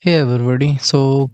Hey everybody.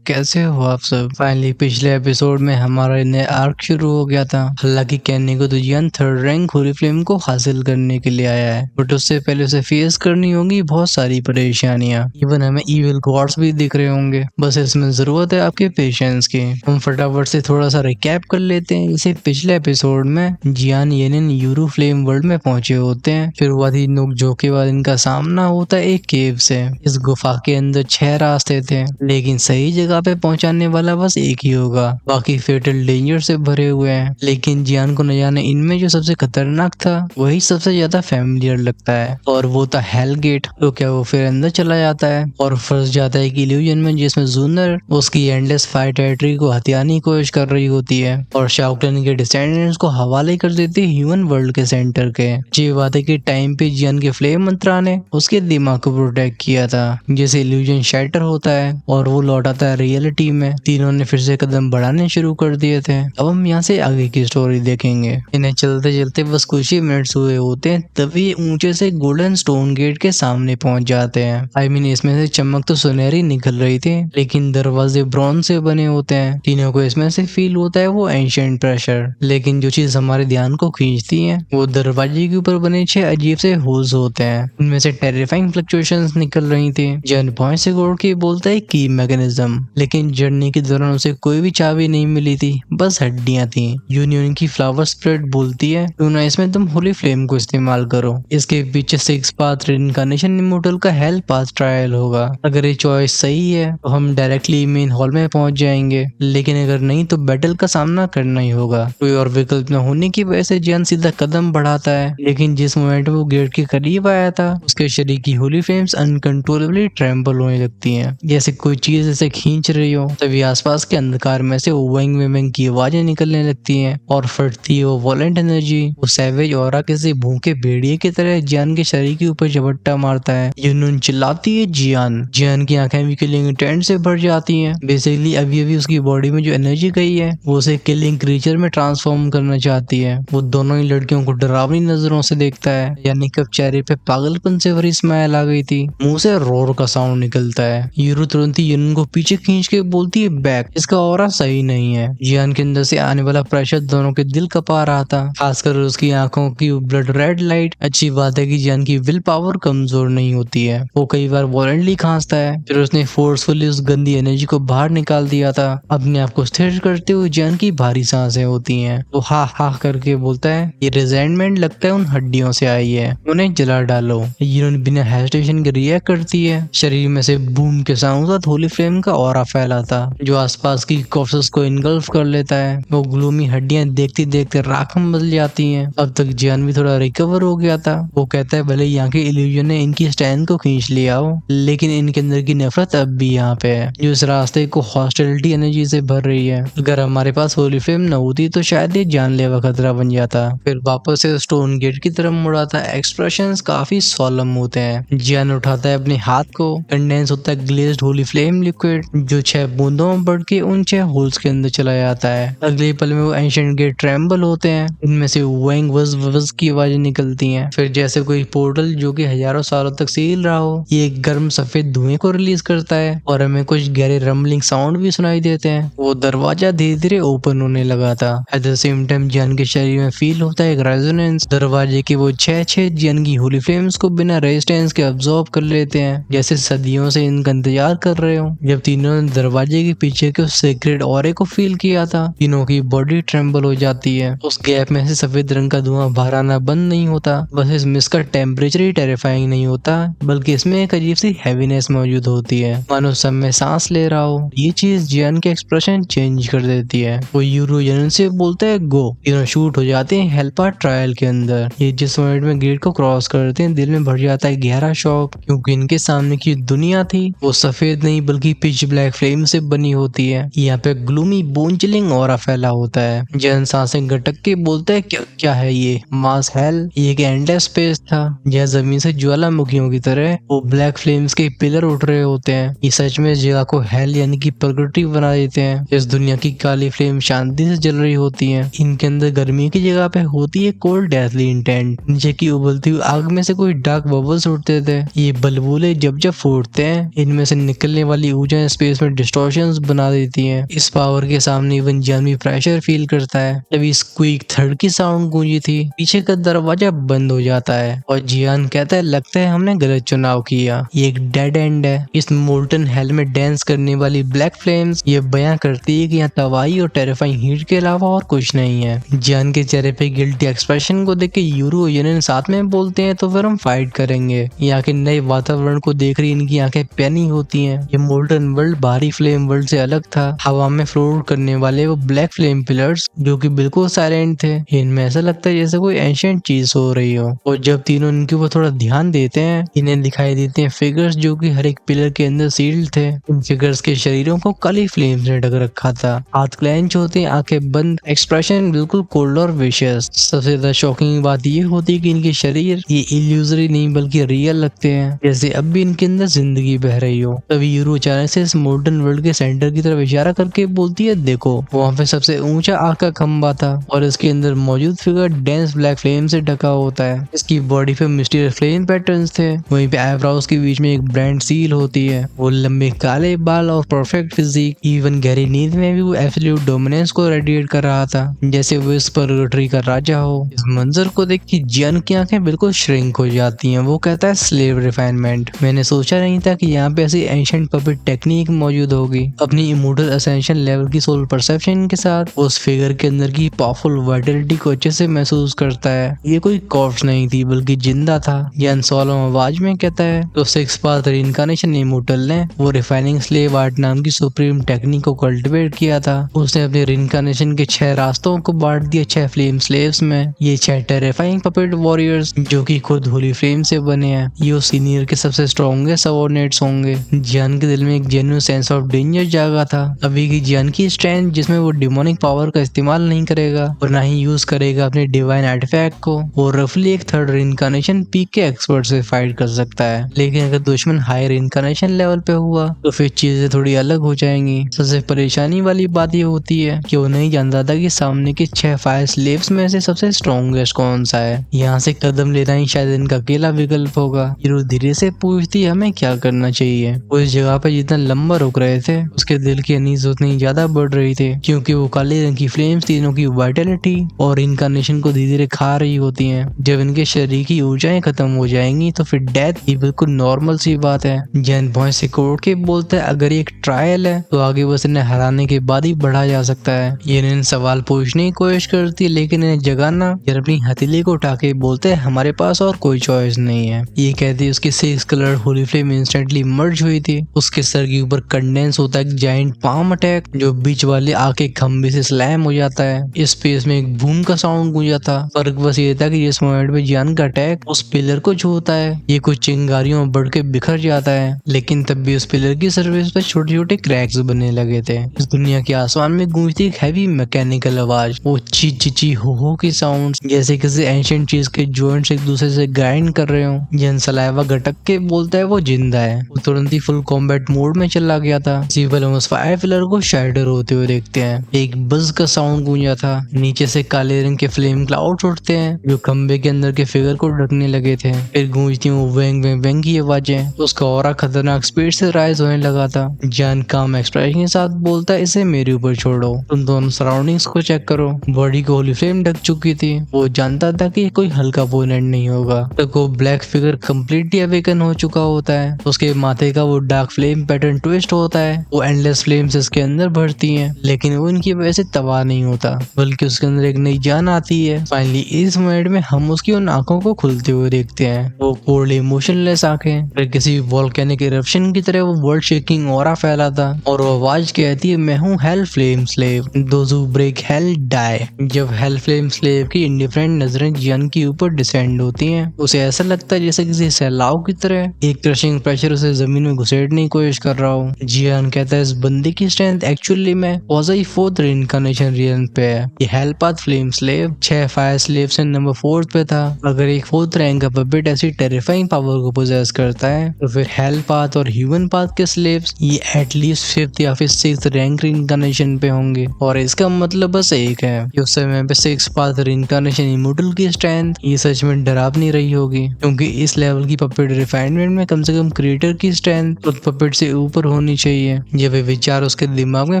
कैसे हो आप सब। फाइनली पिछले एपिसोड में हमारा नया आर्क शुरू हो गया था। हालांकि कैनी को तो जियान थर्ड रैंक होली फ्लेम को हासिल करने के लिए आया है, बट उससे पहले उसे फेस करनी होगी बहुत सारी परेशानियां। इवन हमें इविल गॉड्स भी दिख रहे होंगे। बस इसमें जरूरत है आपके पेशेंस की। हम फटाफट से थोड़ा सा रिकैप कर लेते हैं। इसे पिछले एपिसोड में जियान येनिन यूरू फ्लेम वर्ल्ड में पहुंचे होते हैं। शुरुआती नोक के बाद इनका सामना होता है एक केव से। इस गुफा के अंदर 6 रास्ते थे, लेकिन सही जगह पे पहुंचाने वाला बस एक ही होगा। बाकी फेटल डेंजर से भरे हुए हैं। लेकिन जियान को न जाने इनमें जो सबसे खतरनाक था वही सबसे ज्यादा फैमिलियर लगता है, और वो था हेल गेट। तो क्या वो फिर अंदर चला जाता है और फंस जाता है एक इल्यूजन में, जिसमें जूनर उसकी एंडलेस फायर टेरिटरी को हथियाने की कोशिश कर रही होती है और शाओकलन के डिसेंडेंट्स को हवाले कर देती है ह्यूमन वर्ल्ड के सेंटर के। ये बात है कि टाइम पे जियान के फ्लेम मंत्रा ने उसके दिमाग को प्रोटेक्ट किया था। जैसे इल्यूजन शैटर होता है और वो लौटाता है रियलिटी में, तीनों ने फिर से कदम बढ़ाने शुरू कर दिए थे। अब हम यहाँ से आगे की स्टोरी देखेंगे। इन्हें चलते चलते बस कुछ ही मिनट्स हुए होते हैं, तभी ये ऊंचे से गोल्डन स्टोन गेट के सामने पहुंच जाते हैं। इसमें से चमक तो सुनहरी निकल रही थी, लेकिन दरवाजे ब्रॉन्ज से बने होते हैं। तीनों को इसमें से फील होता है वो एंशिएंट प्रेशर। लेकिन जो चीज हमारे ध्यान को खींचती है वो दरवाजे के ऊपर बने 6 अजीब से होल्स होते हैं। उनमें से टेरिफाइंग फ्लक्चुएशंस निकल रही थी। जन पॉइंट से गोड़ के बोलता है की मैकेनिज्म, लेकिन जर्नी के दौरान उसे कोई भी चाबी नहीं मिली थी, बस हड्डियां थी। यूनियन की फ्लावर स्प्रेड बोलती है क्यों ना इसमें तुम होली फ्लेम को इस्तेमाल करो। इसके पीछे 6 पाथ रिइंकार्नेशन इमोर्टल का हेल पाथ ट्रायल होगा। अगर ये चॉइस सही है तो हम डायरेक्टली मेन हॉल में पहुंच जाएंगे, लेकिन अगर नहीं तो बैटल का सामना करना ही होगा। कोई और विकल्प न होने की वजह से जियान सीधा कदम बढ़ाता है, लेकिन जिस मोमेंट वो गेट के करीब आया था उसके शरीर की होली फ्लेम्स अनकंट्रोलेबली ट्रेम्बल होने लगती हैं, जैसे कोई चीज ऐसे खींच रही हो। तभी आसपास के अंधकार में से वैंग वेंग की आवाजें निकलने लगती हैं और फटती है वो वॉलेंट एनर्जी। वो सैवेज ऑरा किसी भूखे भेड़िए की तरह जियान के शरीर के ऊपर झपट्टा मारता है। यूनून चिल्लाती है जियान। जियान की आंखें भी किलिंग इंटेंट से भर जाती हैं। बेसिकली अभी अभी उसकी बॉडी में जो एनर्जी गई है वो उसे किलिंग क्रीचर में ट्रांसफॉर्म करना चाहती है। वो दोनों ही लड़कियों को डरावनी नजरों से देखता है, यानी कि अब चेहरे पे पागलपन से भरी स्माइल आ गई थी। मुंह से रोर का साउंड निकलता है। यूरू तुरंत ही यूनून को पीछे खींच के बोलती है बैक, इसका ऑरा सही नहीं है। जियान के अंदर से आने वाला प्रेशर दोनों के दिल कपा रहा था, खासकर उसकी आंखों की ब्लड रेड लाइट। अच्छी बात है कि जियान की विल पावर कमजोर नहीं होती है। वो कई बार वॉलेंटली खांसता है, फिर उसने फोर्सफुली उस गंदी एनर्जी को बाहर निकाल दिया था। अपने आप को स्थिर करते हुए जियान की भारी सांसें होती हैं। वो हा हा करके बोलता है ये रिजेंटमेंट लगता है उन हड्डियों से आई है, उन्हें जला डालो। यूनियन बिना हेजिटेशन के रिएक्ट करती है। शरीर में से बूम के साथ होली फ्लेम का ऑरा फैला था जो आसपास की कॉर्प्सेस को इनगल्फ कर लेता है। वो ग्लूमी हड्डियां देखते देखते राख में बदल जाती हैं। अब तक जियान भी थोड़ा रिकवर हो गया था। वो कहता है भले यहाँ के इल्यूजन ने इनकी स्टैंड को खींच लिया हो, लेकिन इनके अंदर की नफरत अब भी यहाँ पे है, जो इस रास्ते को हॉस्टिलिटी एनर्जी से भर रही है। अगर हमारे पास होली फ्लेम न होती तो शायद ये जानलेवा खतरा बन जाता। फिर वापस से स्टोन गेट की तरफ मुड़ा था। एक्सप्रेशंस काफी सॉलम होते हैं। जियान उठाता है अपने हाथ को, कंडेंस होता है ग्लेज्ड होली फ्लेम लिक्विड, जो 6 बूंदों में बढ़ के उन 6 होल्स के अंदर चला जाता है। अगले पल में वो एंशिएंट गेट ट्रेम्बल होते हैं। इनमें से वैंग वज वज की आवाजें निकलती हैं। फिर जैसे कोई पोर्टल जो कि हजारों सालों तक सील रहा हो, ये एक गर्म सफेद धुएं को रिलीज करता है और हमें कुछ गहरे रम्बलिंग साउंड भी सुनाई देते हैं। वो दरवाजा धीरे धीरे ओपन होने लगा था। एट द सेम टाइम जियान के शरीर में फील होता है एक रेजोनेंस। दरवाजे की वो 6 जियान की होली फ्लेम्स को बिना रेजिस्टेंस के अब्सॉर्ब कर लेते हैं, जैसे सदियों से इनका इंतजार कर रहे हो। जब तीनों ने दरवाजे के पीछे के उस सीक्रेट ऑरे को फील किया था, तीनों की बॉडी ट्रेम्बल हो जाती है। उस गैप में से सफेद रंग का धुआं बाहर आना बंद नहीं होता। बस इस मिस का टेम्परेचर ही टेरिफाइंग नहीं होता, बल्कि इसमें एक अजीब सी हैवीनेस मौजूद होती है, मानो सब में सांस ले रहा हो। ये चीज जियान के एक्सप्रेशन चेंज कर देती है। वो यूरो यूनियन से बोलता है गो। तीनों शूट हो जाते हैं हेल्पा ट्रायल के अंदर। ये जिस मोमेंट में गेट को क्रॉस करते हैं, दिल में भर जाता है गहरा शौक, क्योंकि इनके सामने की दुनिया थी वो सफेद नहीं बल्कि पिच ब्लैक फ्लेम से बनी होती है। यहाँ पे ग्लूमी बोन चिलिंग ऑरा फैला होता है। जैन सांसें गटक के बोलता है क्या है ये मास हेल। ये एक एंडलेस स्पेस था जहाँ जमीन से ज्वालामुखियों की तरह वो ब्लैक फ्लेम्स के पिलर उठ रहे होते हैं। ये सच में इस जगह को हेल यानी कि प्रकृति बना देते हैं। इस दुनिया की काली फ्लेम शांति से जल रही होती है। इनके अंदर गर्मी की जगह पे होती है कोल्ड डेथली इंटेंट। नीचे की उबलती हुई आग में से कोई डार्क बबल्स उठते थे। ये बलबूले जब जब फूटते हैं, इनमें से निकलने वाली ऊर्जा स्पेस में डिस्टॉर्शंस बना देती है। इस पावर के सामने इवन जियान भी प्रेशर फील करता है। तभी स्क्वीक थर्ड की साउंड गूंजी थी, पीछे का दरवाजा बंद हो जाता है और जियान कहता है लगता है हमने गलत चुनाव किया, ये एक डेड एंड है। इस मोल्टन हेल में डांस करने वाली ब्लैक फ्लेम्स ये बयां करती है कि यहाँ तबाही और टेरिफाइंग हीट के अलावा और कुछ नहीं है। जियान के चेहरे पे गिल्टी एक्सप्रेशन को देख के यूरो येनिन साथ में बोलते हैं तो फिर हम फाइट करेंगे। यहाँ के नए वातावरण को देख रही इनकी आंखें पैनी होती हैं। ये मोल्टन वर्ल्ड बाहरी फ्लेम वर्ल्ड से अलग था। हवा में फ्लोट करने वाले वो ब्लैक फ्लेम पिलर्स जो कि बिल्कुल साइलेंट थे, इनमें ऐसा लगता है जैसे कोई एंशिएंट चीज हो रही हो। और जब तीनों इनके ऊपर थोड़ा ध्यान देते हैं, इन्हें दिखाई देते हैं फिगर्स जो कि हर एक पिलर के अंदर सील्ड थे। इन फिगर्स के शरीरों को काली फ्लेम से ढक रखा था, हाथ क्लेंच होते, आंखें बंद, एक्सप्रेशन बिल्कुल कोल्ड और विशियस। सबसे ज्यादा शॉकिंग बात ये होती है कि इनके शरीर ये इल्यूजरी नहीं बल्कि रियल लगते हैं, जैसे अब भी इनके अंदर जिंदगी बह रही हो। तभी यूरो अचानक से इस मॉडर्न वर्ल्ड के सेंटर की तरफ इशारा करके बोलती है देखो, वहाँ पे सबसे ऊंचा आग का खंबा था और इसके अंदर मौजूद फिगर डेंस ब्लैक फ्लेम से ढका होता है। इसकी बॉडी पे मिस्टीरियस फ्लेम पैटर्न्स थे। वहीं पे आईब्रोज के बीच में एक ब्रांड सील होती है। वो लंबे काले बाल और परफेक्ट फिजिक, इवन गहरी नींद में भी वो एब्सोल्यूट डोमिनेंस को रेडिएट कर रहा था, जैसे वो इस पर्गेटरी का राजा हो। इस मंजर को देख के जियान की आंखें बिल्कुल श्रिंक हो जाती हैं। वो कहता है स्लेव रिफाइनमेंट, मैंने सोचा नहीं था कि यहाँ पे ऐसी एंशिएंट पपेट टेक्निक मौजूद होगी। अपनी इमोर्टल असेंशन लेवल की सोल परसेप्शन के साथ उस फिगर के अंदर की पावरफुल वाइटलिटी को अच्छे से महसूस करता है। ये कोई कॉर्प्स नहीं थी बल्कि जिंदा था। जियान सोलम आवाज में कहता है तो सिक्स पाथ रीइंकार्नेशन इमोर्टल ने वो रिफाइनिंग स्लेव आर्ट नाम की सुप्रीम टेक्निक को कल्टिवेट किया था। उसने अपने रीइंकार्नेशन के 6 रास्तों को बांट दिया 6 फ्लेम स्लेव्स में। ये 6 टेरिफाइंग पपेट वॉरियर्स जो कि खुद होली फ्लेम से बने हैं। ये सीनियर के सबसे स्ट्रॉन्गेस्ट सबऑर्डिनेट्स होंगे। जियान के दिल में एक जेन्युइन सेंस ऑफ डेंजर जागा था। अभी की जियान की स्ट्रेंथ जिसमें वो डिमोनिक पावर का इस्तेमाल नहीं करेगा और ना ही यूज करेगा अपने डिवाइन आर्टिफैक्ट को। वो रफली एक थर्ड रीइंकार्नेशन पीक के एक्सपर्ट से फाइट कर सकता है, लेकिन अगर दुश्मन हाई रीइंकार्नेशन लेवल पे हुआ तो फिर चीजें थोड़ी अलग हो जाएंगी। सबसे परेशानी वाली बात ये होती है कि वो नहीं जानता था कि सामने के 6 फायर स्लेव्स में से सबसे स्ट्रॉन्गेस्ट कौन सा है। यहाँ से कदम लेना ही शायद इनका अकेला विकल्प होगा। हीरो धीरे से पूछती हमें क्या करना चाहिए। वो इस जगह पे जितना लंबा रुक रहे थे उसके दिल की अनीस उतनी ज्यादा बढ़ रही थी, क्योंकि वो काले रंग की फ्लेम्स तीनों की वाइटलिटी और इनकारनेशन को धीरे धीरे खा रही होती हैं। जब इनके शरीर की ऊर्जाएं खत्म हो जाएंगी तो फिर डेथ ही बिल्कुल नॉर्मल सी बात है। जैन भॉइस से कोड के बोलता है अगर ये एक ट्रायल है तो आगे बस इन्हें हराने के बाद ही बढ़ा जा सकता है। ये इन्हें सवाल पूछने की कोशिश करती है, लेकिन इन्हें जगाना या अपनी हथेली को उठा के बोलते हैं हमारे पास और कोई चॉइस नहीं है। ये कहती है उसकी 6 कलर होली फ्लेम इंस्टेंटली मर्ज हुई थी। उसके सर के ऊपर कंडेंस होता है जायंट पाम अटैक जो बीच वाले आके खंबे से स्लैम हो जाता है। इस स्पेस में एक बूम का साउंड गूंजा था। फर्क बस ये था कि इस मोमेंट में जियान का अटैक उस पिलर को छूता है। ये कुछ चिंगारियों में बढ़ के बिखर जाता है, लेकिन तब भी उस पिलर की सर्फेस पर छोटे छोटे क्रैक्स बनने लगे थे। इस दुनिया के आसमान में गूंजती एक हैवी मैकेनिकल आवाज, वो ची ची ची हो की साउंड, जैसे किसी एंशिएंट चीज के जॉइंट्स एक दूसरे से ग्राइंड कर रहे हो। जन सलाइवा गटक के बोलता है वो जिंदा है। वो तुरंत ही फुल कॉम्बैट मोड में चला गया था। सिविल हम उस फायर पिलर को शैडर होते हुए देखते हैं। एक बज का साउंड गूंजा था। नीचे से काले रंग के फ्लेम क्लाउड उठते हैं जो खंबे के अंदर के फिगर को ढकने लगे थे। फिर गूंजती वो वेंग वेंग वेंग की आवाजें। उसका ऑरा खतरनाक स्पीड से राइज होने लगा था। जान काम एक्सप्रेशन के साथ बोलता है इसे मेरे ऊपर छोड़ो, तुम दोनों सराउंडिंग्स को चेक करो। बॉडी को होली फ्लेम ढक चुकी थी। वो जानता था कि कोई हल्का अपोनेंट नहीं होगा। तब वो ब्लैक फिगर कम्प्लीटली अवेकन हो चुका होता है। उसके माथे का वो डार्क फ्लेम पैटर्न ट्विस्ट होता है। वो एंडलेस फ्लेम्स इसके अंदर बढ़ती हैं, लेकिन वो इनकी वजह से तबाह नहीं होता, बल्कि उसके अंदर एक नई जान आती है। फाइनली इस मोमेंट में हम उसकी उन आंखों को खुलते हुए देखते हैं। वो कोल्ड इमोशनलेस आंखें, फिर किसी वोल्केनिक इरप्शन की तरह वो वर्ल्ड शेकिंग ऑरा फैला था और वो आवाज कहती है मैं हूँ hell flame slave, those who break hell die. जब हेल फ्लेम स्लेव की इंडिफरेंट नजरें जियान के ऊपर डिसेंड होती हैं, उसे ऐसा लगता है जैसे किसी सैलाब की तरह एक क्रशिंग प्रेशर उसे जमीन में घुसेड़ने की कोशिश कर रहा हो। जियान कहता है इस बंदे की स्ट्रेंथ एक्चुअली में वाज़ई 4th रीइंकार्नेशन रियन पे है। ये hello path flame slave 6 fire slave से नंबर 4th पे था। अगर एक 4th रैंक का पपेट ऐसी टेरिफाइंग पावर को पोजेस करता है तो फिर हेल पाथ और ह्यूमन पाथ के स्लेव्स ये एटलीस्ट 5th या फिर 6th रैंक रीइंकार्नेशन पे होंगे। और इसका मतलब बस एक है कि उस समय पे 6 पाथ रीइंकार्नेशन इमोर्टल की स्ट्रेंथ ये सच में डरावनी रही होगी, क्योंकि इस लेवल की पपेट रिफाइनमेंट में कम से कम क्रिएटर की स्ट्रेंथ स्ट्रेंथ उस पपेट से ऊपर होनी चाहिए। ये वे विचार उसके दिमाग में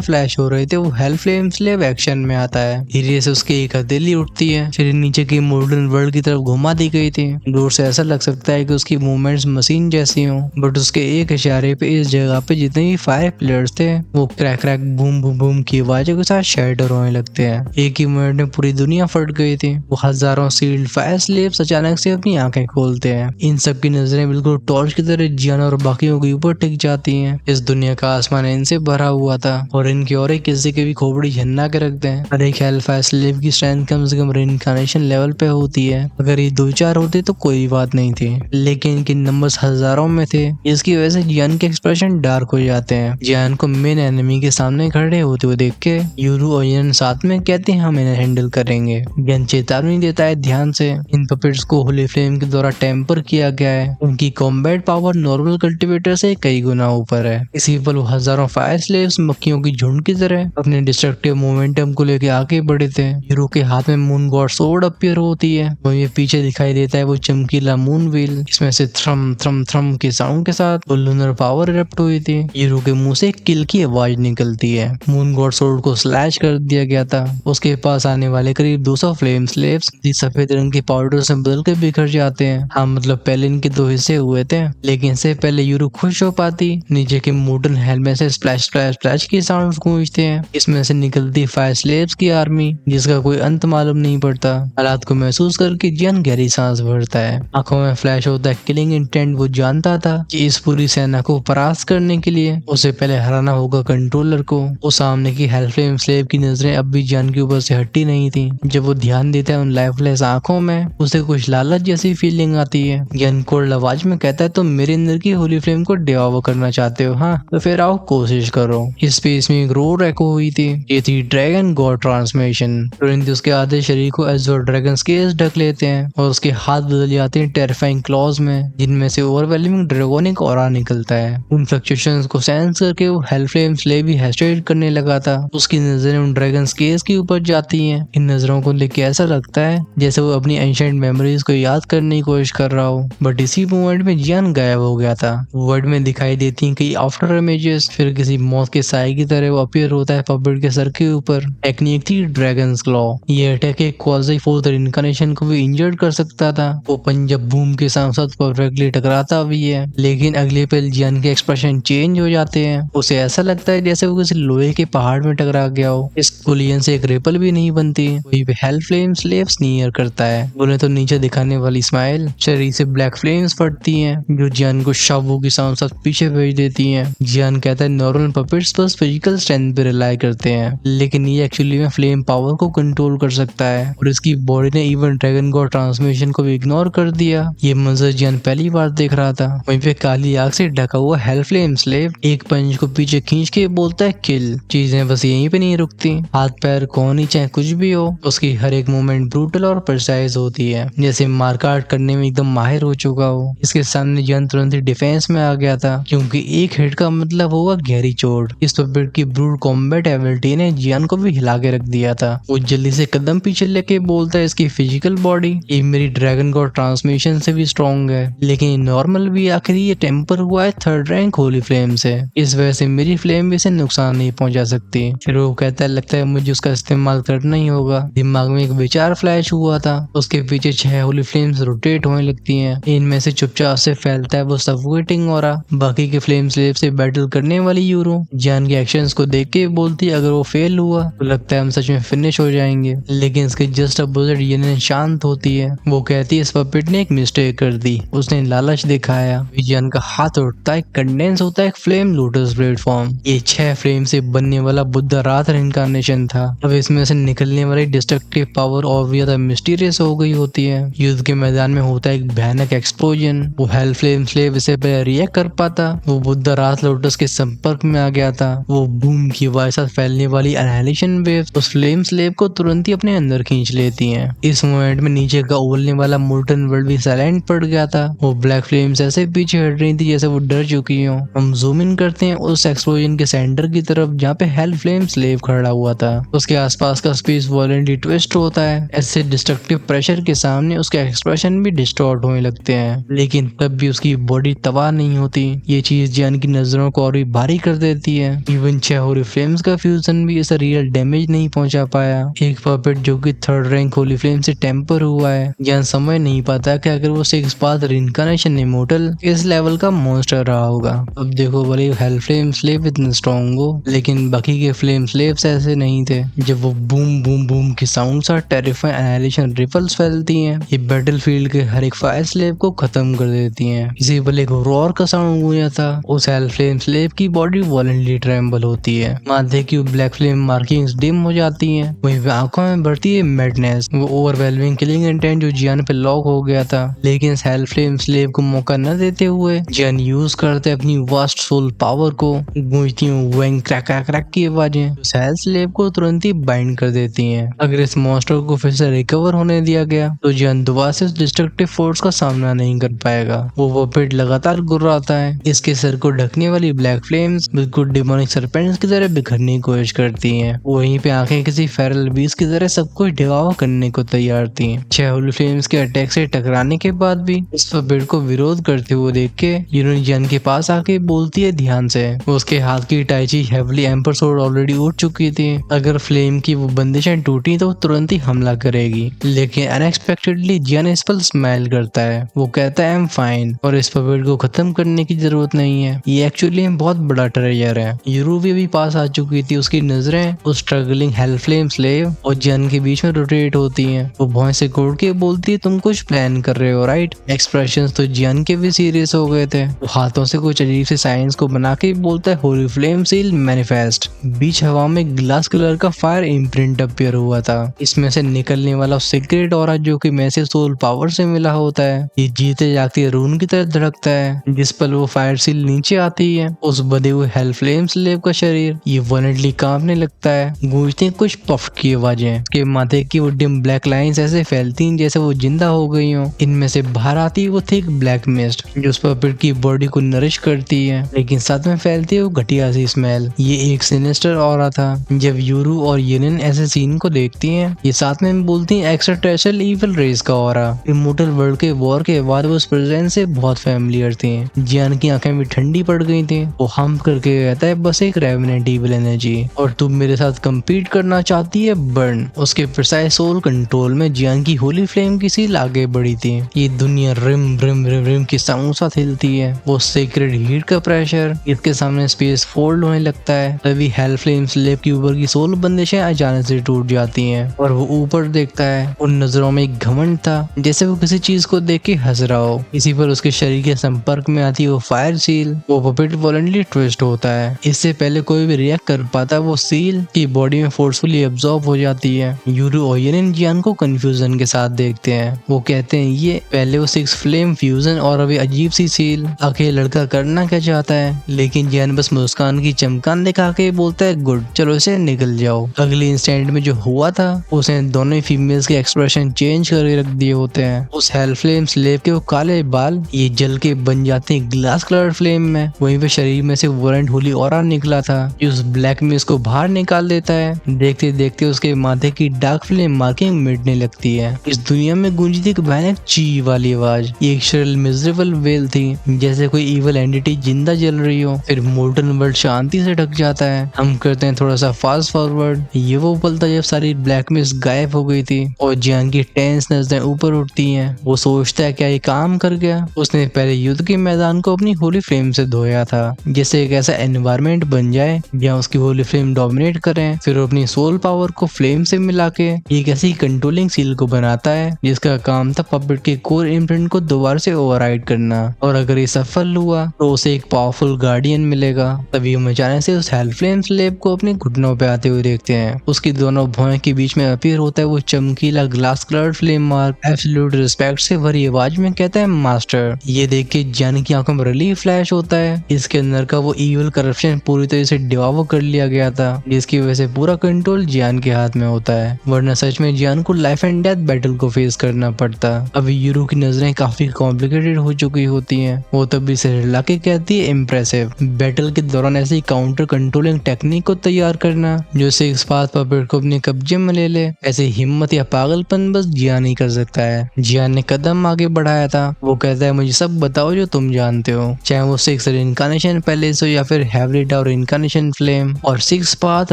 फ्लैश हो रहे थे वो हेल फ्लेम स्लेव एक्शन में आता है। धीरे से उसकी एक हथेली उठती है, फिर नीचे की मॉडर्न वर्ल्ड की तरफ घुमा दी गई थी। दूर से ऐसा लग सकता है कि उसकी मूवमेंट्स मशीन जैसी हों, बट उसके एक इशारे पे इस जगह पे जितने भी 5 प्लेयर्स थे वो crack crack boom boom boom की आवाजों के साथ शैटर होने लगते हैं। एक ही मिनट में पूरी दुनिया फट गई थी। वो हजारों सील्ड फायर स्लेव्स अचानक से अपनी आंखें खोलते हैं। इन सब की नजरें बिल्कुल टॉर्च की तरह जियान और बाकियों के ऊपर टिक जाती हैं। इस दुनिया का आसमान इनसे भरा हुआ था और इनकी और किसी के भी खोपड़ी झन्ना के रख दें। हर एक हेलफायर स्लेव की स्ट्रेंथ कम से कम रिइंकार्नेशन लेवल पे होती है। अगर ये 2-4 होते तो कोई बात नहीं थी, लेकिन इनके नंबर्स हजारों में थे। इसकी वजह से जियान के एक्सप्रेशन डार्क हो जाते हैं। जियान को मेन एनिमी के सामने खड़े होते हुए देख के यूरू और यन साथ में कहते हैं हम इन्हें हैंडल करेंगे। यन चेतावनी देता है ध्यान से, इन पपेट्स को होली फ्लेम के द्वारा टेम्पर किया गया है। उनकी कॉम्बैट पावर नॉर्मल कल्टिवेटर से कई गुना ऊपर है। इसी पर वो हजारों फायर स्लेव्स मक्खियों की झुंड की तरह अपने डिस्ट्रक्टिव मोमेंटम को लेकर आगे बढ़े थे। हीरो के हाथ में मून गॉड सोर्ड अपीयर होती है। वहीं पीछे दिखाई देता है वो चमकीला मून व्हील, इसमें से थ्रम थ्रम थ्रम के साउंड के साथ वो लूनर पावर इरप्ट हुई थी। हीरो के मुंह से किल की आवाज निकलती है। मून गॉड सोर्ड को स्लैश कर दिया गया था। उसके पास आने वाले करीब 200 फ्लेम स्लेव्स सफेद रंग के पाउडर से बदल के बिखर जाते हैं। हाँ, मतलब पहले इनके 2 हिस्से हुए थे, लेकिन इससे पहले यूरो खुश हो पाती नीचे के मॉडर्न हेलमेट से स्प्लैश स्प्लैश स्प्लैश की साउंड गूंजते हैं। इसमें से निकलती फायर स्लेव्स की आर्मी जिसका कोई अंत मालूम नहीं पड़ता। हालात को महसूस करके जियान गहरी सांस भरता है। आंखों में फ्लैश होता है किलिंग इंटेंट। वो जानता था कि इस पूरी सेना को परास्त करने के लिए उसे पहले हराना होगा कंट्रोलर को। वो सामने की हेलफ्लेम स्लेव की नजरें अब भी जियान के ऊपर से हटी नहीं थी। जब वो ध्यान देता है उन लाइफलेस आंखों में, उसे कुछ लालच जैसी फीलिंग आती है। जियान कोल्ड आवाज में कहता है तुम मेरे अंदर की होली फ्लेम को डिवॉर करना चाहते हो, हाँ तो फिर आओ कोशिश करो। इस स्पेस में एक रोर एको हुई थी। ये थी ड्रैगन गॉड ट्रांसमिशन। तुरंत उसके आधे शरीर को एज़ोर ड्रैगन स्केल्स ढक लेते हैं और उसके हाथ बदल जाते हैं टेरिफाइंग क्लॉज में, जिनमें से ओवरवेलमिंग ड्रैगोनिक ऑरा निकलता है। उन फ्लक्चुएशंस को सेंस करके वो हेलफ्लेम स्लेव भी हेस्टेट करने लगा था। उसकी नजरें उन ड्रैगन स्केल्स के ऊपर जाती हैं। इन नजरों को लेके ऐसा लगता है जैसे वो अपनी एंशिएंट मेमोरीज को याद करने की कोशिश कर रहा हो। बट इसी मोमेंट में जियान गायब हो गया था। वर्ड में दिखाई देती हैं कई आफ्टर इमेजेस। फिर किसी मौत के साए की तरह वो अपीयर होता है पपेट के सर के ऊपर। टेक्निक थी ड्रैगन्स क्लॉ। ये अटैक एक क्वाजी फोर्थ इनकार्नेशन को भी इंजर्ड कर सकता था। वो पंजाब बूम के साथ साथ परफेक्टली टकराता भी है, लेकिन अगले पल जियान के एक्सप्रेशन चेंज हो जाते हैं। उसे ऐसा लगता है जैसे वो किसी लोहे के पहाड़ में टकरा गया हो। इस कुलियन से एक रिपल भी नहीं बनती। वही पे हेल फ्लेम स्लेव्स नियर करता है। बोले तो नीचे दिखाने वाली स्माइल शरीर से ब्लैक फ्लेम्स फटती हैं जो जियान को शाबू के साथ साथ पीछे भेज देती हैं। जियान कहता है नॉर्मल पपेट्स बस फिजिकल स्ट्रेंथ पे रिलाई करते हैं, लेकिन ये एक्चुअली में फ्लेम पावर को कंट्रोल कर सकता है और इसकी बॉडी ने इवन ड्रैगन गॉड ट्रांसमिशन को भी इग्नोर कर दिया। ये मंजर जियान पहली बार देख रहा था। वहीं पे काली आग से ढका हुआ हेल फ्लेम स्लेव एक पंच को पीछे खींच के बोलता है किल। चीजें बस यहीं पे नहीं रुकती। हाथ पैर कौन ही चाहे कुछ भी हो, उसकी हर एक मूवमेंट ब्रूटल और प्रिसाइज होती है, जैसे मारकाट करने में एकदम माहिर हो चुका हो। इसके सामने जियान तुरंत ही डिफेंस में आ गया था, क्योंकि एक हिट का मतलब होगा गहरी चोट। इस पपेट की ब्रूट कॉम्बैट एबिलिटी ने जियान को भी हिला के रख दिया था। वो जल्दी से कदम पीछे लेके बोलता है इसकी फिजिकल बॉडी ये मेरी ड्रैगन गॉड ट्रांसमिशन से भी स्ट्रॉन्ग है, लेकिन नॉर्मल भी आखिर ये टेम्पर हुआ है 3rd रैंक होली फ्लेम से। इस वजह से मेरी फ्लेम भी इसे नुकसान नहीं पहुंचा सकती। फिर वो कहता है लगता है मुझे उसका इस्तेमाल करना ही होगा। दिमाग में एक विचार फ्लैश हुआ था। उसके पीछे 6 होली फ्लेम्स रोटेट होने लगती हैं। इनमें से चुपचाप से फैलता है वो सफोकेटिंग ऑरा। बाकी के फ्लेम स्लेव से बैटल करने वाली यूरो जियान के एक्शंस को देख के बोलती है अगर वो फेल हुआ तो लगता है हम सच में फिनिश हो जाएंगे, लेकिन इसके जस्ट अपोजिट ये शांत होती है। वो कहती है इस पपेट ने एक मिस्टेक कर दी, उसने लालच दिखाया। जियान का हाथ उठता है, कंडेंस होता है एक फ्लेम लोटस प्लेटफॉर्म। ये 6 फ्लेम से बनने वाला बुद्धा रात इनकारनेशन था। अब इसमें से निकलने वाली डिस्ट्रक्टिव पावर और भी ज्यादा मिस्टीरियस हो गई होती है। युद्ध के मैदान में होता है एक भयानक एक्सप्लोजन। वो हेल फ्लेम स्लेव इसे पहले रिएक्ट कर पाता। वो बुद्धा रात लोटस के संपर्क में आ गया था। वो बूम की आवाज साथ फैलने वाली एनहाइलेशन वेव उस फ्लेम स्लेव को तुरंत ही अपने अंदर खींच लेती हैं। इस मोमेंट में नीचे का उबलने वाला मोल्टन वर्ल्ड भी साइलेंट पड़ गया था। वो ब्लैक फ्लेम्स ऐसे पीछे हट रही थी जैसे वो डर चुकी हो। हम जूम इन करते हैं उस एक्सप्लोजन के सेंटर की तरफ जहाँ पे हेल फ्लेम स्लेव खड़ा हुआ था। उसके आसपास का स्पेस वॉलेंटली ट्विस्ट होता है। ऐसे डिस्ट्रक्टिव प्रेशर के सामने उसके एक्सप्रेशन भी डिस्टॉर्ट होने लगते हैं, लेकिन तब भी उसकी बॉडी तबाह नहीं होती। होती। ये चीज जियान की नजरों को और भी भारी कर देती है। इवन 6 होली फ्लेम्स का फ्यूजन भी इसे रियल डैमेज नहीं पहुंचा पाया। एक पपेट जो कि 3rd रैंक होली फ्लेम से टेम्पर हुआ है, जियान समझ नहीं पाता कि अगर वो 6 पाथ रिइंकार्नेशन इमोर्टल इस लेवल का मॉन्स्टर रहा होगा। अब देखो भले हेल फ्लेम स्लेव इतने स्ट्रॉन्ग हो, लेकिन बाकी के फ्लेम स्लेव्स ऐसे नहीं थे। जब वो बूम बूम बूम के साउंड सा टेरिफाइंग एनाइलेशन रिपल्स फैलती हैं, ये बैटलफील्ड के हर एक फायर स्लेव को खत्म कर देती हैं। इसी भले एक रोर का साउंड गूंजा था, उस हेल फ्लेम स्लेव की बॉडी वॉलेंटली ट्रेम्बल होती है। माथे की ब्लैक फ्लेम मार्किंग्स डिम हो जाती हैं, वहीं पे आंखों में बढ़ती है मैडनेस। वो ओवरवेलमिंग किलिंग इंटेंट जो जियान पे लॉक हो गया था, लेकिन इस हेल फ्लेम स्लेव को मौका न देते हुए जियान यूज करते अपनी वास्ट सोल पावर को। गूंजती हूँ वेंग क्रैक क्रैक क्रैक की आवाजें उस हेल स्लेव को तुरंत ही बाइंड कर देती हैं। अगर इस मॉन्स्टर को फिर से रिकवर होने दिया गया तो जियान दोबारा से डिस्ट्रक्टिव फोर्स का सामना नहीं कर पाएगा। वो पेट लगातार गुर्राता है। इसके सर को ढकने वाली ब्लैक फ्लेम्स बिल्कुल डिमोनिक सरपेंट्स की तरह बिखरने की कोशिश करती हैं। वहीं पे आंखें किसी फेरल बीस्ट की तरह सब कुछ डिगावा करने को तैयार थी। 6 होली फ्लेम्स के अटैक से टकराने के बाद भी इस पेट को विरोध करते हुए देख के यूनो जियान के पास आके बोलती है ध्यान से। उसके हाथ की tai chi heavily emperor sword already उठ चुकी थी। अगर फ्लेम की वो बंदिशें टूटी तो तुरंत ही हमला करेगी, लेकिन अनएक्सपेक्टेडली जियान इस पर स्माइल करता है। वो कहता है आई एम फाइन और इस पपेट को खत्म करने की जरूरत नहीं है, ये एक्चुअली बहुत बड़ा ट्रेजर है। यूरूवी भी पास आ चुकी थी। उसकी नजरें उस स्ट्रगलिंग हेल फ्लेम स्लेव और जियान के बीच में रोटेट होती हैं। वो भौं से घूर के बोलती है तुम कुछ प्लान कर रहे हो राइट। एक्सप्रेशंस तो जियान के भी सीरियस हो गए थे। वो हाथों से कुछ अजीब से साइंस को बना के बोलता है होली फ्लेम सील मैनिफेस्ट। बीच हवा में ग्लास कलर का फायर इम्प्रिंट अपीयर हुआ था। इसमें से निकलने वाला सीक्रेट ऑरा जो कि मैसिव सोल पावर से मिला होता है, ये जीते जागते रून की तरह धड़कता है। जिस पल वो फायर सील नीचे आती है, उस बदे हुए हेल फ्लेम स्लेव का शरीर ये वॉलेंटली कांपने लगता है। गूंजती कुछ पफ की आवाजें। उसके माथे की वो डिम ब्लैक लाइंस ऐसे फैलती हैं जैसे वो जिंदा हो गई हो। इनमें से बाहर आती है वो थिक ब्लैक मिस्ट जो उस पपेट की बॉडी को नरिश करती है, लेकिन साथ में फैलती है वो घटिया सी स्मेल। ये एक सिनिस्टर ऑरा था। जब यूरू और येनिन ऐसे सीन को देखती हैं, ये साथ में बोलती हैं एक्स्ट्राटेरेस्ट्रियल इविल रेस का ऑरा। इमोर्टल वर्ल्ड के वॉर के बाद वो उस प्रेजेंस से बहुत फैमिलियर थी। जियान की आंखें भी ठंडी पड़ गई थी। वो हम करके कहता है बस एक रेवेनेंट इविल एनर्जी और तुम मेरे साथ कम्पीट करना चाहती है बर्न। उसके प्रिसाइज सोल कंट्रोल में जियान की होली फ्लेम की सील आगे बढ़ी थी। ये दुनिया रिम रिम रिम रिम की साउंड साथ हिलती है। वो सीक्रेट हीट का प्रेशर इसके सामने स्पेस फोल्ड होने लगता है। तभी हेल फ्लेम स्लेव के ऊपर की सोल बंदिशें अचानक से टूट जाती हैं और वो ऊपर देखता है। उन नजरों में एक घमंड था, जैसे वो किसी चीज को देख के हंस रहा हो। इसी पर उसके शरीर के संपर्क में आती वो फायर सील, वो पपेट वॉलेंटली ट्विस्ट होता है। इससे पहले कोई भी रिएक्ट कर पाता, वो सील की बॉडी में फोर्सफुली एब्जॉर्ब हो जाती है। यूरू और येनिन जियान को कंफ्यूजन के साथ देखते हैं। वो कहते हैं ये पहले वो 6 फ्लेम फ्यूजन और अभी अजीब सी सील आखिर लड़का करना क्या चाहता है, लेकिन जियान बस मुस्कान की चमकान दिखा के बोलता है गुड चलो इसे निकल जाओ। अगले इंस्टेंट में जो हुआ था उसने दोनों फीमेल्स के एक्सप्रेशन चेंज करके रख दिए होते हैं। उस हेल फ्लेम स्लेव के वो काले बाल ये जल के बन जाते हैं ग्लास कलर फ्लेम में। वहीं पे शरीर में से वॉलेंट होली ऑरा निकला था जो उस ब्लैक मिस्ट को बाहर निकाल देता है। देखते देखते उसके माथे की डार्क फ्लेम मार्किंग मिटने लगती है। इस दुनिया में गूंजी थी एक भयानक ची वाली आवाज। ये एक श्रिल मिजरेबल वेल थी, जैसे कोई इवल एंटिटी जिंदा जल रही हो। फिर मोर्टन वर्ल्ड शांति से ढक जाता है। हम करते हैं थोड़ा सा फास्ट फॉरवर्ड। ये वो पल था जब सारी ब्लैक मिस्ट गायब हो गई थी और जियान की टेंस नजरें ऊपर उठती हैं। वो सोचता है क्या ये काम कर गया। उसने पहले युद्ध के मैदान को अपनी होली फ्लेम से धोया था, जैसे एक ऐसा एनवायरमेंट बन जाए जहाँ उसकी होली फ्लेम डोमिनेट करें। फिर वो अपनी सोल पावर को फ्लेम से मिला के एक ऐसी कंट्रोलिंग सील को बनाता है जिसका काम था पपेट के कोर इम्प्रिंट को दोबारा से ओवरराइड करना। और अगर ये सफल हुआ तो उसे एक पावरफुल गार्डियन मिलेगा। तभी हम अचानक से उस हेल फ्लेम स्लेव को अपने घुटनों पे आते हुए देखते हैं। उसकी दोनों भौं के बीच में अपीयर होता है वो चमकीला glass coloured flame mark. Absolute respect से भरी आवाज में कहता है मास्टर। ये देख के जियान की आंखों में रिलीफ फ्लैश होता है। इसके अंदर का वो इविल करप्शन पूरी तरह से डिवॉल्व कर लिया गया था, जिसकी वजह से पूरा कंट्रोल जियान के हाथ में होता है, वरना सच में जियान को लाइफ एंड डेथ बैटल को फेस करना पड़ता। अभी यूरू की नजरें काफी कॉम्प्लिकेटेड हो चुकी होती हैं। वो तभी से हिला के कहती है इम्प्रेसिव। बैटल के दौरान ऐसी काउंटर कंट्रोलिंग टेक्निक को तैयार करना जो 6 पाथ पपेट को अपने कब्जे में ले ले, ऐसी हिम्मत या पागलपन बस जियान ही कर सकता है। जियान ने कदम आगे बढ़ाया था। वो कहता है मुझे सब बताओ जो तुम जानते जानते हो, चाहे वो 6 रिइंकार्नेशन पैलेस हो या फिर हेवली टावर रिइंकार्नेशन फ्लेम और 6 path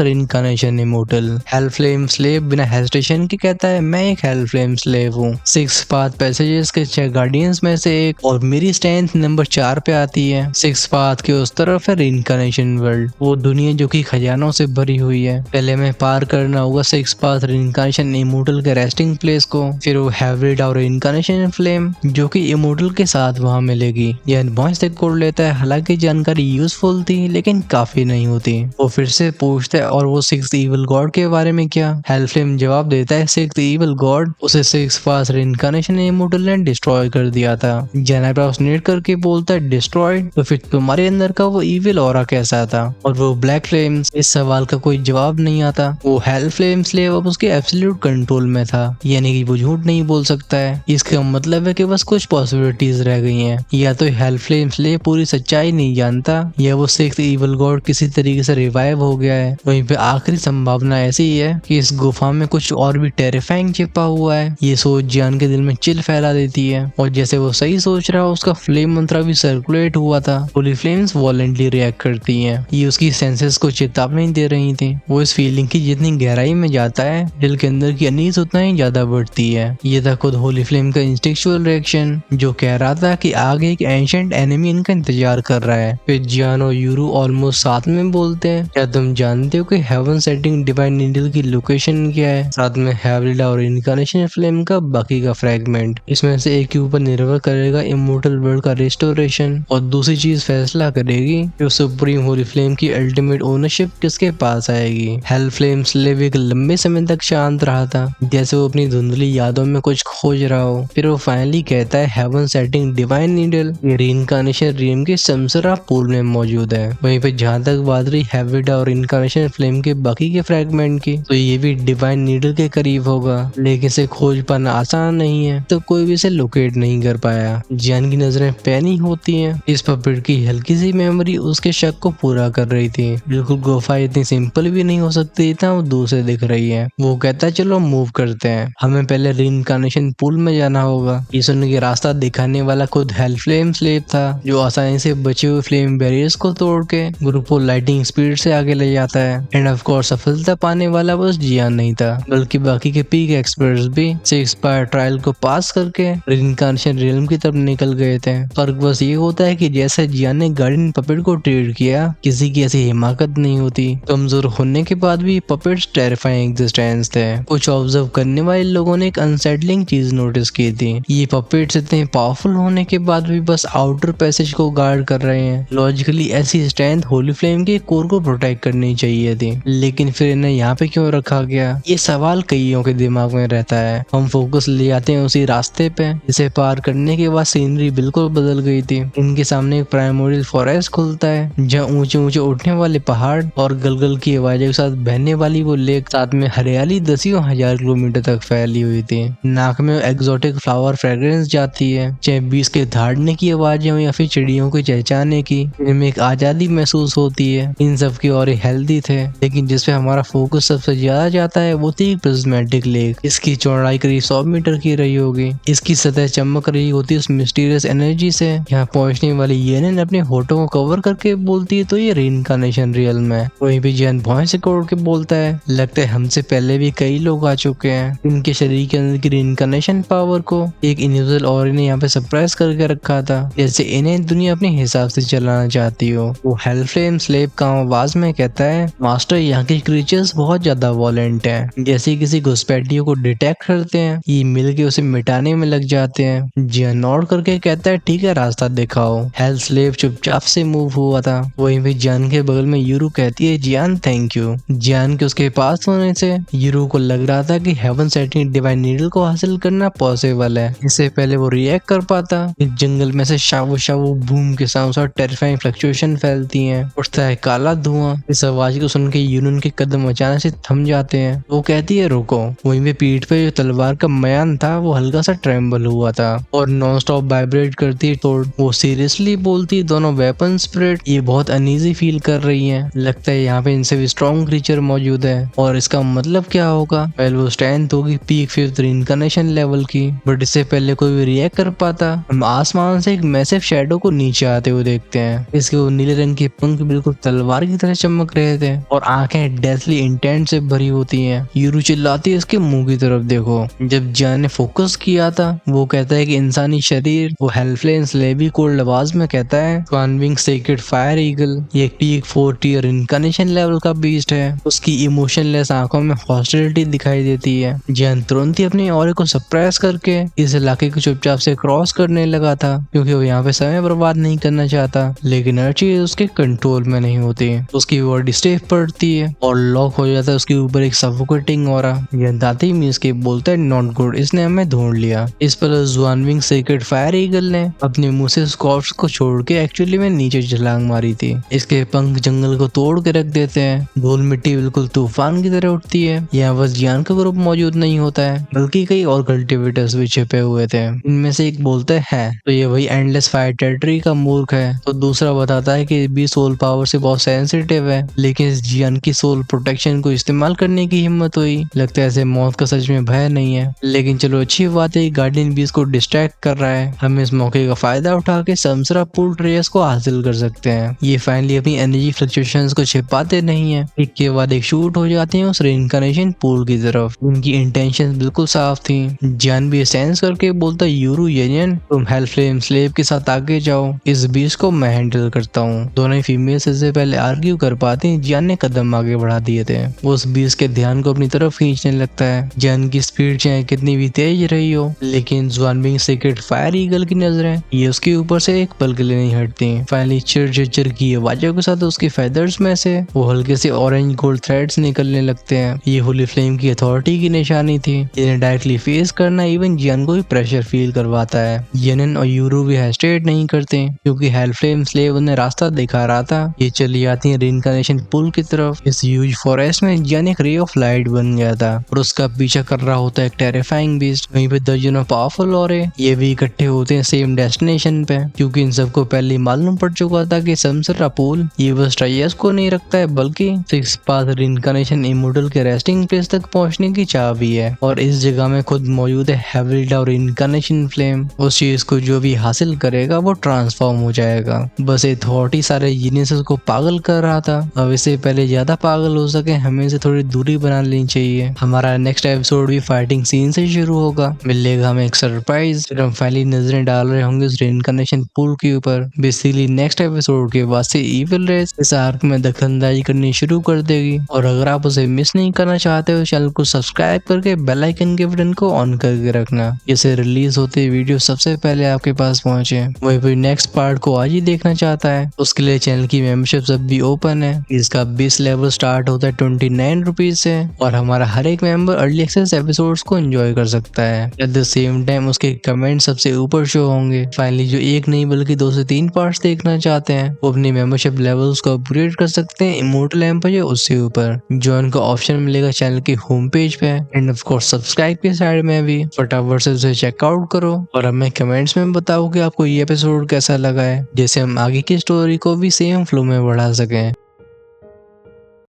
reincarnation immortal. Hell flame slave बिना हेजिटेशन के कहता है मैं एक हेल फ्लेम स्लेव हूँ। 6 पाथ पैसेजेस के 6 गार्डियंस में से एक और मेरी स्ट्रेंथ नंबर 4 पे आती है। 6 पाथ के उस तरफ है रिइंकार्नेशन वर्ल्ड, वो दुनिया जो कि खजानों से भरी हुई है। पहले मैं पार करना होगा 6 पाथ रिइंकार्नेशन इमोर्टल के रेस्टिंग प्लेस को, फिर वो हेवली टावर रिइंकार्नेशन फ्लेम जो कि इमोर्टल के साथ वहां मिलेगी। यह वॉइस रिकॉर्ड लेता है, हालांकि जानकारी यूजफुल थी लेकिन काफी नहीं होती। वो फिर से पूछता है और वो 6 इविल गॉड के बारे में क्या? हेल फ्लेम जवाब देता है 6 इविल गॉड उसे 6 पाथ रिइंकार्नेशन इमोर्टल ने डिस्ट्रॉय कर दिया था। जेनाप्रासनेट करके बोलता है डिस्ट्रॉयड, तो फिर तुम्हारे अंदर का वो इविल ऑरा कैसा था? और वो ब्लैक फ्लेम्स, इस सवाल का कोई जवाब नहीं आता। वो हेल फ्लेम स्लेव अब उसके एब्सोल्यूट कंट्रोल में था, यानी कि वो झूठ नहीं बोल सकता है। इसका मतलब है कि बस कुछ पॉसिबिलिटीज रह गई हैं, या तो हेल फ्लेम स्लेव पूरी सच्चाई नहीं जानता या वो 6 इविल गॉड किसी तरीके से रिवाइव हो गया है। वहीं पे आखिरी संभावना ऐसी ही है कि इस गुफा में कुछ और भी टेरिफाइंग छिपा हुआ है। ये सोच जियान के दिल में चिल फैला देती है और जैसे वो सही सोच रहा हो उसका फ्लेम मंत्रा भी सर्कुलेट हुआ था। होली फ्लेम्स वॉलेंटली रिएक्ट करती हैं, ये उसकी सेंसेस को चेतावनी दे रही थी। वो इस फीलिंग की जितनी गहराई में जाता है दिल के अंदर की अनीस उतना ही ज्यादा बढ़ती है। ये था खुद होली फ्लेम का इंस्टिंक्चुअल रिएक्शन जो कह रहा था कि आगे एक एंशिएंट एनिमी इनका इंतजार कर रहा है। फिर जियान और यूरू ऑलमोस्ट साथ में बोलते हैं, क्या तुम जानते हो कि हेवन सेटिंग डिवाइन नीडल की लोकेशन क्या है? साथ में हेवली टावर इनकार्नेशन फ्लेम का बाकी का फ्रेगमेंट। इसमें से एक के ऊपर निर्भर करेगा इमोर्टल वर्ल्ड का रिस्टोरेशन और दूसरी चीज फैसला करेगी कि सुप्रीम होली फ्लेम की अल्टीमेट ओनरशिप किसके पास आएगी। हेल फ्लेम स्लेव एक लंबे समय तक शांत रहा था, जैसे वो अपनी धुंधली यादों में कुछ खोज रहा हो। फिर वो फाइनली कहता है हेवन सेटिंग डिवाइन नीडल ये रीइंकार्नेशन रीम के समसरा पूल में मौजूद है। वहीं पे जहाँ तक बात रही हेविडा और इनकार्नेशन फ्लेम के बाकी के फ्रेगमेंट की, तो ये भी डिवाइन नीडल के करीब होगा, लेकिन इसे खोज पाना आसान नहीं है, तो कोई भी इसे लोकेट नहीं कर पाया। जियान की नजरें पैनी होती हैं, इस पपेट की हल्की सी मेमोरी उसके शक को पूरा कर रही थी। बिल्कुल गुफा इतनी सिंपल भी नहीं हो सकती, इतना वो दूर से दिख रही है। वो कहता है चलो मूव करते हैं, हमें पहले रीइंकार्नेशन पूल में जाना होगा। ये सुन के रास्ता दिखाने वाला खुद हेल फ्लेम स्लेव था, जो आसानी से बचे हुए फ्लेम बैरियर्स को तोड़ के ग्रुप को लाइटिंग स्पीड से आगे ले जाता है। एंड ऑफ कोर्स सफलता पाने वाला बस जियान नहीं था, बल्कि बाकी के पीक एक्सपर्ट्स भी 6 पार ट्रायल को पास करके रीइंकार्नेशन रियल्म की तरफ निकल गए थे। फर्क बस ये होता है कि जैसे जियान ने गार्डियन पपेट को ट्रीट किया, किसी की ऐसी हिमाकत नहीं होती। कमजोर होने के बाद भी पपेट्स टेरिफाइंग एग्जिस्टेंस थे। कुछ ऑब्जर्व करने वाले लोगों ने एक अनसेटलिंग चीज नोटिस की थी, ये पपेट्स इतने पावरफुल होने के बाद भी बस आउटर पैसेज को गार्ड कर रहे हैं। लॉजिकली ऐसी स्ट्रेंथ होली फ्लेम के कोर को प्रोटेक्ट करनी चाहिए थी, लेकिन फिर इन्हें यहाँ पे क्यों रखा गया, ये सवाल कईयों के दिमाग में रहता है। हम फोकस ले आते हैं उसी रास्ते पे, जिसे पार करने के बाद सीनरी बिल्कुल बदल गई थी। इनके सामने एक प्राइमोरियल फॉरेस्ट खुलता है, जहाँ ऊंचे ऊंचे उठने वाले पहाड़ और गलगल की आवाज़ों के साथ बहने वाली वो लेक, साथ में हरियाली दसियों हजार किलोमीटर तक फैली हुई थी। नाक में एग्जॉटिक फ्लावर फ्रेग्रेंस जाती है, चाहे बीस के धाड़ने की आवाजें हो या फिर चिड़ियों को चहचहाने की, इनमें एक आजादी महसूस होती है। इन सब की और हेल्दी थे, लेकिन जिसपे हमारा फोकस सबसे ज्यादा जाता है वो थी प्रिज्मेटिक लेक। इसकी चौड़ाई करीब 100 मीटर की रही होगी। इसकी सतह चमक रही होती है उस मिस्टीरियस एनर्जी से। यहाँ पहुंचने वाली येनेन अपने होठों को कवर करके बोलती है तो ये रीइंकार्नेशन रियल्म है। वहीं भी जैन वॉइस रिकॉर्ड के बोलता है, लगता है हमसे पहले भी कई लोग आ चुके हैं। इनके शरीर के अंदर की रीइंकार्नेशन पावर को एक इन्यूजल और इन्हें यहाँ पे सरप्राइज करके रखा था, जैसे इन्हें दुनिया अपने हिसाब से चलाना चाहती हो। वो हेल फ्लेम स्लेव का आवाज में कहता है, मास्टर यहाँ के क्रीचर्स बहुत ज्यादा वॉलेंट हैं, जैसे किसी घुसपैठियों को डिटेक्ट करते हैं, ये मिलके उसे मिटाने में लग जाते हैं। जियान नॉड करके कहता है ठीक है रास्ता दिखाओ। हेल स्लेव चुपचाप से मूव हुआ था। वहीं पे जियान के बगल में यूरू कहती है जियान थैंक यू। जियान के उसके पास होने से यूरू को लग रहा था कि हेवन सेटिंग डिवाइन नीडल को हासिल करना पॉसिबल है। इससे पहले वो रिएक्ट कर पाता, इस जंगल में से शावो शावो बूम के साथ टेरिफाइंग फ्लक्चुएशन फैलती हैं, उठता है काला धुआं। इस आवाज को सुन के यूनन के कदम अचानक से थम जाते हैं। वो कहती है रुको। वहीं पे पीठ पे जो तलवार का म्यान था वो हल्का सा ट्रेम्बल हुआ था और नॉन स्टॉप वाइब्रेट करती तो वो सीरियसली बोलती, दोनों वेपन स्पिरिट ये बहुत अनईजी फील कर रही हैं। लगता है यहाँ पे इनसे भी स्ट्रॉन्ग क्रीचर मौजूद है और इसका मतलब क्या होगा? वेल वो स्ट्रेंथ होगी पीक 5th रीइंकार्नेशन लेवल की। बट इससे पहले कोई भी रिएक्ट कर पाता, हम आसमान से एक मैसेज मैसिव शैडो को नीचे आते हुए देखते हैं। इसके वो नीले रंग के पंख बिल्कुल तलवार की तरह चमक रहे थे और आंखें डेथली इंटेंट से भरी होती हैं। यूरू चिल्लाती है इसके मुंह की तरफ देखो। जब जियान ने फोकस किया था वो कहता है कि इंसानी शरीर, वो हेल्फलेन स्लेवी कोल्ड आवाज में कहता है स्वानविंग सेक्रेड फायर ईगल, ये पीक 4 टियर इनकार्नेशन लेवल का बीस्ट है। उसकी इमोशनलेस आंखों में हॉस्टिलिटी दिखाई देती है। जियान तुरंत ही अपने ऑरे को सप्रेस करके इस इलाके को चुपचाप से क्रॉस करने लगा था क्योंकि वो यहाँ पे समय बर्बाद नहीं करना चाहता, लेकिन हर चीज उसके कंट्रोल में नहीं होती। उसकी बॉडी स्टिफ पड़ती है और लॉक हो जाता है उसके ऊपर एक सफोकेटिंग ऑरा। दाती मीस के बोलता है नॉट गुड, इसने हमें ढूंढ लिया। इस पर ज्वानविंग सेक्रेड फायर ईगल ने अपने मुंह से स्कॉर्प्स को छोड़ के एक्चुअली में नीचे छलांग मारी थी। इसके पंख जंगल को तोड़ के रख देते हैं। धूल मिट्टी बिल्कुल तूफान की तरह उठती है। यहाँ बस जियान का ग्रुप मौजूद नहीं होता है बल्कि कई और कल्टिवेटर्स भी छिपे हुए थे। इनमें से एक बोलते हैं तो ये वही एंडलेस फायर टेरिटरी का मूर्ख है, तो दूसरा बताता है कि भी सोल पावर से बहुत सेंसिटिव है, लेकिन इस जियान की सोल प्रोटेक्शन को इस्तेमाल करने की हिम्मत हुई। लगता है ऐसे मौत का सच में भय नहीं है, लेकिन चलो अच्छी बात है गार्डियन बीस को डिस्ट्रैक्ट कर रहा है। हम इस मौके का फायदा उठा के समसरा पूल ट्रेस को हासिल कर सकते हैं। ये फाइनली अपनी एनर्जी फ्लक्चुएशंस को छिपाते नहीं है, एक के बाद एक शूट हो जाते हैं उस रेइनकार्नेशन पूल की तरफ। उनकी इंटेंशन बिल्कुल साफ थी। जियान भी सेंस करके बोलता यूरू येनियन तुम हेल्फलेम स्लेव के साथ आगे जाओ, इस बीस को मैं हैंडल करता हूँ। दोनों ही फीमेल्स इससे पहले आर्ग्यू कर पाती, जियान ने कदम आगे बढ़ा दिए थे। वो उस बीस के ध्यान को अपनी तरफ खींचने लगता है। जियान की स्पीड चाहे कितनी भी तेज रही हो, लेकिन ज्वानविंग सेक्रेड फायर ईगल की नजरें ये उसके ऊपर से एक पल के लिए नहीं हटती। फाइनली चिर की आवाजों के साथ उसके फेदर्स में से वो हल्के से ऑरेंज गोल्ड थ्रेड्स निकलने लगते हैं। ये होली फ्लेम की अथॉरिटी की निशानी थी, जिन्हें डायरेक्टली फेस करना इवन जियान को भी प्रेशर फील करवाता है। येनन और यूरू भी हेस्टेट नहीं करते क्योंकि हेल्फलेम स्लेव उन्हें रास्ता दिखा रहा था। ये चली जाती है रेइनकार्नेशन पुल की तरफ। इस ह्यूज फॉरेस्ट में जियान एक रे ऑफ लाइट बन गया था और उसका पीछा कर रहा होता है एक टेरिफाइंग बीस्ट। वहीं पे दर्जनों पावरफुल औरे ये भी इकट्ठे होते हैं सेम डेस्टिनेशन पे, क्योंकि इन सबको पहले मालूम पड़ चुका था कि समसरा पूल ये बस ट्राइयस को नहीं रखता है बल्कि सिक्स पाथ रेइनकार्नेशन इमोर्टल के रेस्टिंग प्लेस तक पहुंचने की चाबी है। और इस जगह में खुद मौजूद है हेविल्डा और रेइनकार्नेशन फ्लेम। उस चीज को जो भी हासिल करेगा वो ट्रांसफॉर्म हो जाएगा। बस अथॉरिटी सारे जीनियसेस को पागल कर रहा था। अब इससे पहले ज्यादा पागल हो सके हमें से थोड़ी दूरी बना लेनी चाहिए। हमारा नेक्स्ट एपिसोड भी फाइटिंग सीन से शुरू होगा। मिलेगा हमें एक सरप्राइज, फिर हम फाइनली नजरें डाल रहे होंगे उस रेइनकार्नेशन पूल के ऊपर। बेसिकली नेक्स्ट एपिसोड के बाद से इविल रेस इस आर्क में दखलंदाजी करनी शुरू कर देगी। और अगर आप उसे मिस नहीं करना चाहते हो चैनल को सब्सक्राइब करके बेल आइकन के बटन को ऑन करके रखना, जिससे रिलीज होते वीडियो सबसे पहले आपके पास पहुंचे। वही कोई नेक्स्ट पार्ट को आज ही देखना चाहता है उसके लिए चैनल की मेंबरशिप अब भी ओपन है। इसका 20 लेवल स्टार्ट होता है 29 रुपीज से और हमारा हर एक मेंबर अर्ली एक्सेस एपिसोड्स को एंजॉय कर सकता है। एट द सेम टाइम उसके कमेंट सबसे ऊपर शो होंगे। फाइनली जो एक नहीं बल्कि 2 से 3 पार्ट्स देखना चाहते हैं वो अपनी मेंबरशिप लेवल्स को अपग्रेड कर सकते हैं इमोर्टल एम्पायर उससे ऊपर। ज्वाइन का ऑप्शन मिलेगा चैनल के होम पेज पे एंड ऑफ कोर्स सब्सक्राइब के साइड में भी। फटाफट से उसे चेकआउट करो और हमें कमेंट्स में बताओ कि आपको ये एपिसोड कैसा लगा है, जैसे हम आगे की स्टोरी को भी सेम फ्लो में बढ़ा सकें।